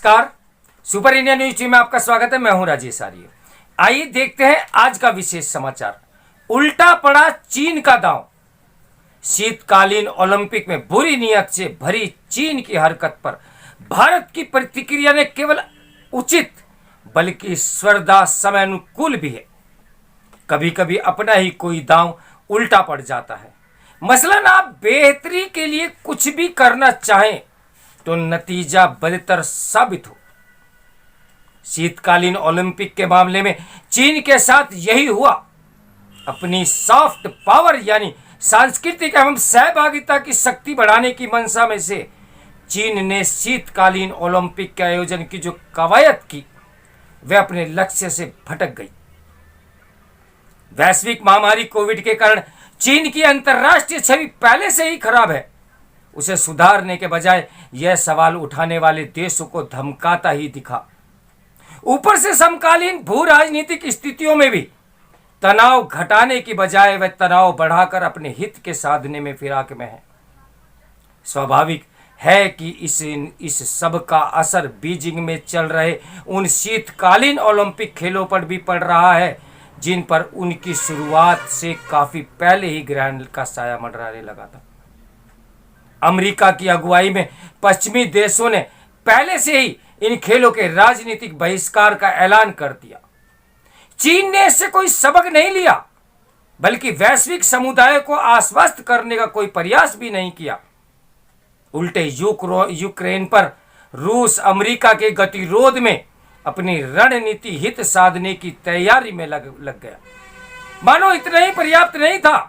नमस्कार। Super India news team में आपका स्वागत है। मैं हूं राजेश आर्य। आइए देखते हैं आज का विशेष समाचार। उल्टा पड़ा चीन का दांव। शीतकालीन ओलंपिक में बुरी नीयत से भरी चीन की हरकत पर भारत की प्रतिक्रिया ने केवल उचित बल्कि श्रद्धा समय अनुकूल भी है। कभी कभी अपना ही कोई दांव उल्टा पड़ जाता है। मसलन आप बेहतरी के लिए कुछ भी करना चाहें तो नतीजा बदतर साबित हो। शीतकालीन ओलंपिक के मामले में चीन के साथ यही हुआ। अपनी सॉफ्ट पावर यानी सांस्कृतिक एवं सहभागिता की शक्ति बढ़ाने की मंशा में से चीन ने शीतकालीन ओलंपिक के आयोजन की जो कवायद की वह अपने लक्ष्य से भटक गई। वैश्विक महामारी कोविड के कारण चीन की अंतर्राष्ट्रीय छवि पहले से ही खराब है। उसे सुधारने के बजाय यह सवाल उठाने वाले देशों को धमकाता ही दिखा। ऊपर से समकालीन भू राजनीतिक स्थितियों में भी तनाव घटाने की बजाय वह तनाव बढ़ाकर अपने हित के साधने में फिराक में है। स्वाभाविक है कि इस सब का असर बीजिंग में चल रहे उन शीतकालीन ओलंपिक खेलों पर भी पड़ रहा है जिन पर उनकी शुरुआत से काफी पहले ही ग्रहण का साया मंडराने लगा था। अमेरिका की अगुवाई में पश्चिमी देशों ने पहले से ही इन खेलों के राजनीतिक बहिष्कार का ऐलान कर दिया। चीन ने इससे कोई सबक नहीं लिया बल्कि वैश्विक समुदाय को आश्वस्त करने का कोई प्रयास भी नहीं किया। उल्टे यूक्रेन पर रूस अमेरिका के गतिरोध में अपनी रणनीति हित साधने की तैयारी में लग गया। मानो इतना ही पर्याप्त नहीं था।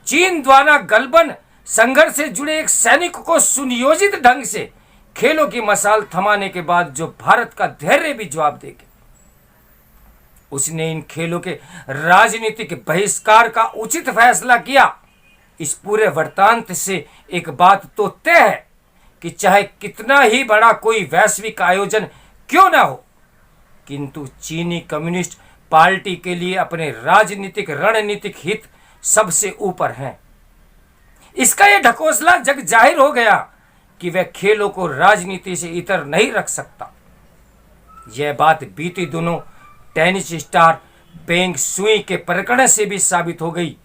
चीन द्वारा गलबन संघर्ष से जुड़े एक सैनिक को सुनियोजित ढंग से खेलों की मसाल थमाने के बाद जो भारत का धैर्य भी जवाब देगा, उसने इन खेलों के राजनीतिक बहिष्कार का उचित फैसला किया। इस पूरे वृत्तांत से एक बात तो तय है कि चाहे कितना ही बड़ा कोई वैश्विक आयोजन क्यों ना हो, किंतु चीनी कम्युनिस्ट पार्टी के लिए अपने राजनीतिक रणनीतिक हित सबसे ऊपर हैं। इसका यह ढकोसला जग जाहिर हो गया कि वह खेलों को राजनीति से इतर नहीं रख सकता। यह बात बीते दिनों टेनिस स्टार बेंग सुई के प्रकरण से भी साबित हो गई,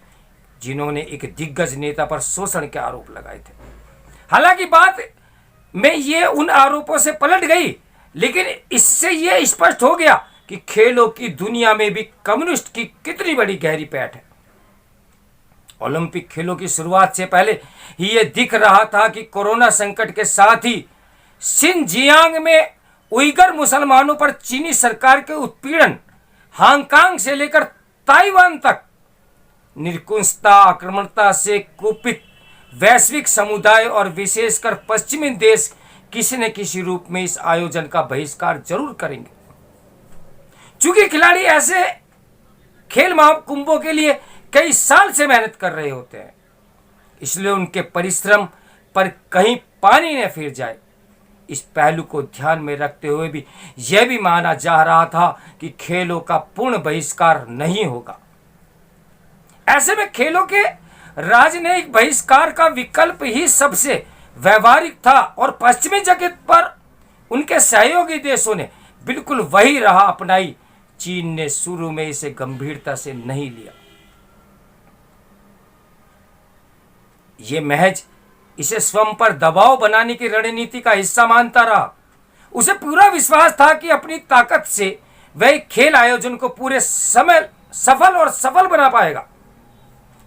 जिन्होंने एक दिग्गज नेता पर शोषण के आरोप लगाए थे। हालांकि बात में ये उन आरोपों से पलट गई, लेकिन इससे यह स्पष्ट हो गया कि खेलों की दुनिया में भी कम्युनिस्ट की कितनी बड़ी गहरी पैठ है। ओलंपिक खेलों की शुरुआत से पहले ही यह दिख रहा था कि कोरोना संकट के साथ ही शिनजियांग में उइगर मुसलमानों पर चीनी सरकार के उत्पीड़न, हांगकांग से लेकर ताइवान तक निरंकुशता आक्रामकता से कुपित वैश्विक समुदाय और विशेषकर पश्चिमी देश किसी न किसी रूप में इस आयोजन का बहिष्कार जरूर करेंगे। चूंकि खिलाड़ी ऐसे खेल महाकुंभों के लिए कई साल से मेहनत कर रहे होते हैं, इसलिए उनके परिश्रम पर कहीं पानी न फिर जाए, इस पहलू को ध्यान में रखते हुए भी यह भी माना जा रहा था कि खेलों का पूर्ण बहिष्कार नहीं होगा। ऐसे में खेलों के राजनयिक बहिष्कार का विकल्प ही सबसे व्यवहारिक था और पश्चिमी जगत पर उनके सहयोगी देशों ने बिल्कुल वही राह अपनाई। चीन ने शुरू में इसे गंभीरता से नहीं लिया। ये महज इसे स्वयं पर दबाव बनाने की रणनीति का हिस्सा मानता रहा। उसे पूरा विश्वास था कि अपनी ताकत से वह खेल आयोजन को पूरे समय सफल बना पाएगा,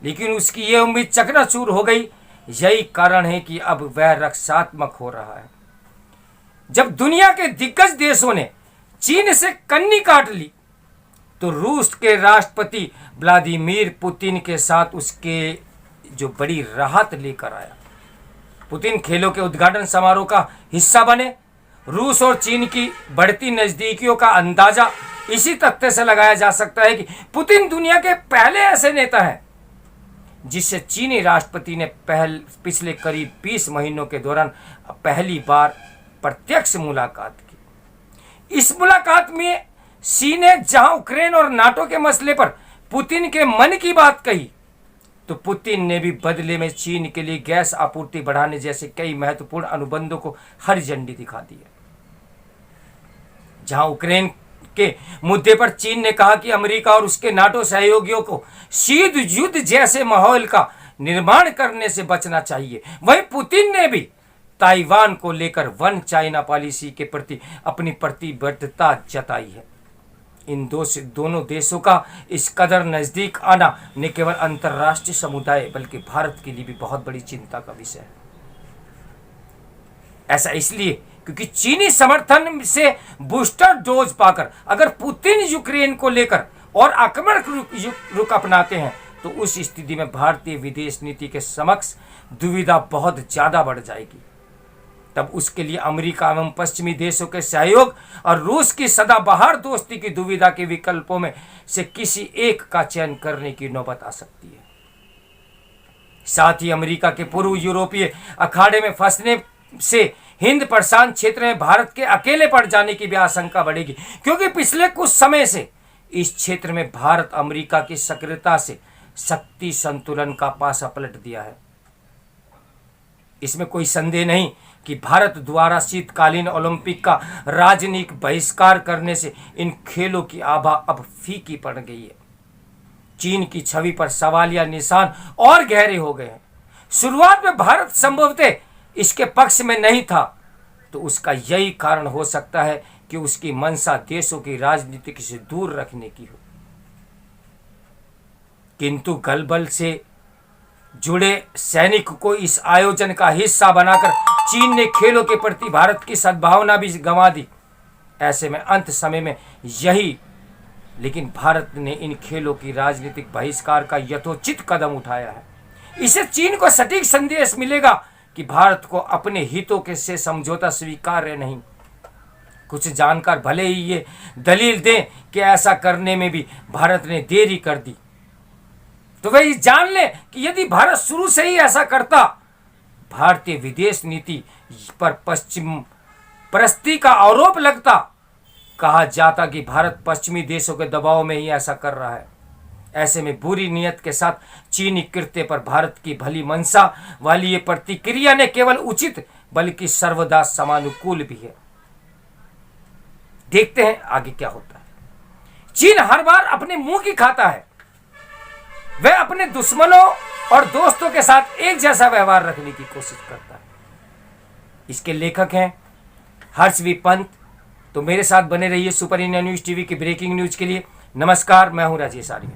लेकिन उसकी यह उम्मीद चकनाचूर हो गई। यही कारण है कि अब वह रक्षात्मक हो रहा है। जब दुनिया के दिग्गज देशों ने चीन से कन्नी काट ली तो रूस के राष्ट्रपति व्लादिमीर पुतिन के साथ उसके जो बड़ी राहत लेकर आया। पुतिन खेलों के उद्घाटन समारोह का हिस्सा बने। रूस और चीन की बढ़ती नजदीकियों का अंदाजा इसी तथ्य से लगाया जा सकता है कि पुतिन दुनिया के पहले ऐसे नेता हैं जिससे चीनी राष्ट्रपति ने पिछले करीब 20 महीनों के दौरान पहली बार प्रत्यक्ष मुलाकात की। इस मुलाकात में शी ने जहां यूक्रेन और नाटो के मसले पर पुतिन के मन की बात कही, तो पुतिन ने भी बदले में चीन के लिए गैस आपूर्ति बढ़ाने जैसे कई महत्वपूर्ण अनुबंधों को हरी झंडी दिखा दी है। जहां यूक्रेन के मुद्दे पर चीन ने कहा कि अमेरिका और उसके नाटो सहयोगियों को शीत युद्ध जैसे माहौल का निर्माण करने से बचना चाहिए, वहीं पुतिन ने भी ताइवान को लेकर वन चाइना पॉलिसी के प्रति अपनी प्रतिबद्धता जताई है। इन दोनों देशों का इस कदर नजदीक आना न केवल अंतर्राष्ट्रीय समुदाय बल्कि भारत के लिए भी बहुत बड़ी चिंता का विषय है। ऐसा इसलिए क्योंकि चीनी समर्थन से बूस्टर डोज पाकर अगर पुतिन यूक्रेन को लेकर और आक्रमक रुख अपनाते हैं तो उस स्थिति में भारतीय विदेश नीति के समक्ष दुविधा बहुत ज्यादा बढ़ जाएगी। तब उसके लिए अमेरिका एवं पश्चिमी देशों के सहयोग और रूस की सदाबहार दोस्ती की दुविधा के विकल्पों में से किसी एक का चयन करने की नौबत आ सकती है। साथ ही अमेरिका के पूर्व यूरोपीय अखाड़े में फंसने से हिंद प्रशांत क्षेत्र में भारत के अकेले पड़ जाने की भी आशंका बढ़ेगी, क्योंकि पिछले कुछ समय से इस क्षेत्र में भारत अमेरिका की सक्रियता से शक्ति संतुलन का पासा पलट दिया है। इसमें कोई संदेह नहीं कि भारत द्वारा शीतकालीन ओलंपिक का राजनीतिक बहिष्कार करने से इन खेलों की आभा अब फीकी पड़ गई है। चीन की छवि पर सवालिया निशान और गहरे हो गए हैं। शुरुआत में भारत संभवतः इसके पक्ष में नहीं था, तो उसका यही कारण हो सकता है कि उसकी मंशा देशों की राजनीति से दूर रखने की हो। किंतु गलबल से जुड़े सैनिक को इस आयोजन का हिस्सा बनाकर चीन ने खेलों के प्रति भारत की सद्भावना भी गंवा दी। ऐसे में अंत समय में यही लेकिन भारत ने इन खेलों की राजनीतिक बहिष्कार का यथोचित कदम उठाया है। इससे चीन को सटीक संदेश मिलेगा कि भारत को अपने हितों के से समझौता स्वीकार्य नहीं। कुछ जानकार भले ही ये दलील दें कि ऐसा करने में भी भारत ने देरी कर दी, तो वह जान ले कि यदि भारत शुरू से ही ऐसा करता, भारतीय विदेश नीति पर पश्चिम परस्ती का आरोप लगता, कहा जाता कि भारत पश्चिमी देशों के दबाव में ही ऐसा कर रहा है। ऐसे में बुरी नीयत के साथ चीनी कृत्य पर भारत की भली मंशा वाली ये प्रतिक्रिया न केवल उचित बल्कि सर्वदा समानुकूल भी है। देखते हैं आगे क्या होता है। चीन हर बार अपने मुंह की खाता है। वह अपने दुश्मनों और दोस्तों के साथ एक जैसा व्यवहार रखने की कोशिश करता है। इसके लेखक हैं हर्षवी पंत। तो मेरे साथ बने रहिए सुपर इंडिया न्यूज टीवी की ब्रेकिंग न्यूज के लिए। नमस्कार, मैं हूं राजेश आर्य।